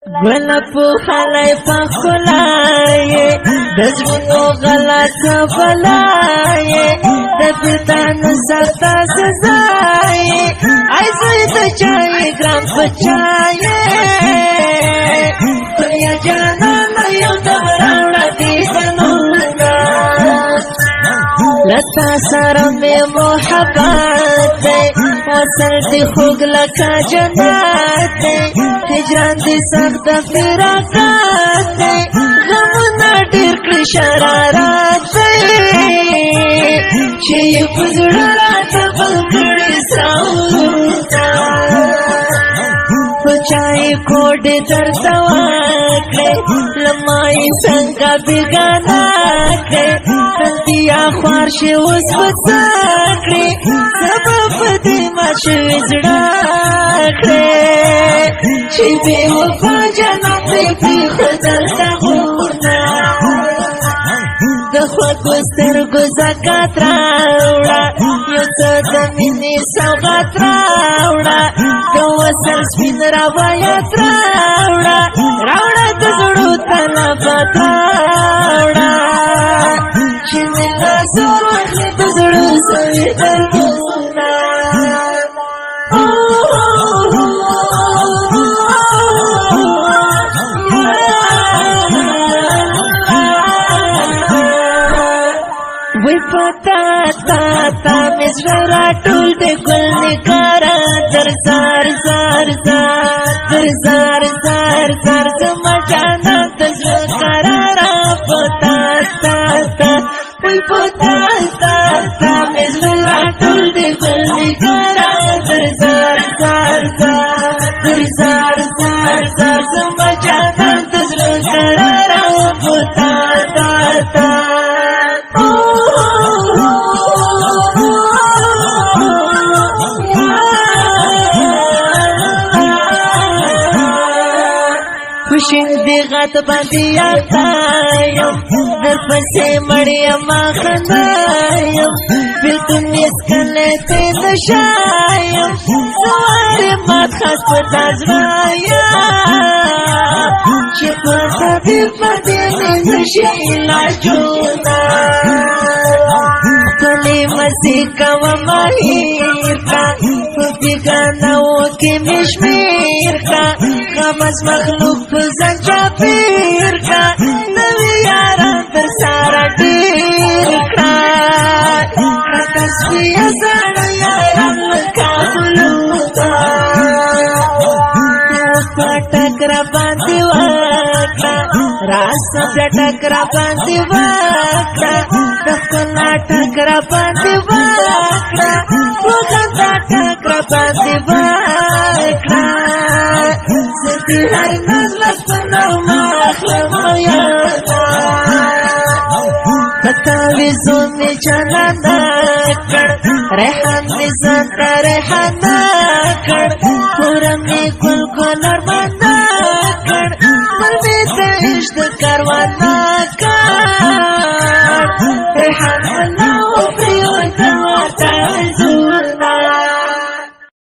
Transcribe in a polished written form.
گل پوخلی پخلای دزمونو غلط بلای دبیرتانو سختا سزای ای زوی دا چای گرام پچای دنیا جانانا یو دم راوڑا دیدنونا لتا سارا میں محبت دے وصل دی خوگ لکا جنات دے ہجران دی سخت فراقات دے غمنا ڈیر کلی شرارات دے چی پزڑرات بلکڑی ساوتا پچائی کوڈ در دواکڑے لمائی سنگا بگانا کڑے دیا خوارش اس بساکڑے سبب دی مشوی زڑاکڑے چی بے وفا جنم بی خدل تغونا دخوت گستر گزاکات راوڑا یو دمینی سوغات راوڑا دو وصل سپین روایت راوڑا راوڑا دزڑو طلبات راوڑا چی ملا زور وخلی دزڑو سوی دردونا وی پتا تا تا مزرا ټول د ګل نگارا در زار زار زار در زار زار زار زما جانا د زړه قرارا پتا تا تا وی پتا تا تا مزرا ټول د ګل نگارا در زار زار زار در زار زار زار زما جانا د زړه قرارا پتا تا تا خوشن دی غط باندی آتایم در پسی مریم آخنایم بیلتون اسکلیتی نشایم سواری مات خاص پتازوایم چی پتا دی پدینی نشیلا جونا کلی مزیکا و ماہیر کا بیگاناو کی مشمیر کا خامس مخلوق پزن چاپیر کا نوی یاران در سارا دیر کا تصوی ازانا یاران لکا بلوتا پٹک را باندی واکا راستا پٹک را باندی واکا دفکنا ٹک را باندی واکا وغندا ٹک را باندی واکا زدی ہر نظر سنو ماخلم یادا فتاوی زومی چانا ناکڑ ریحان نزان تا ریحان ناکڑ پورمی کل کل ارمان ناکڑ ملمی تشت کروان ناکڑ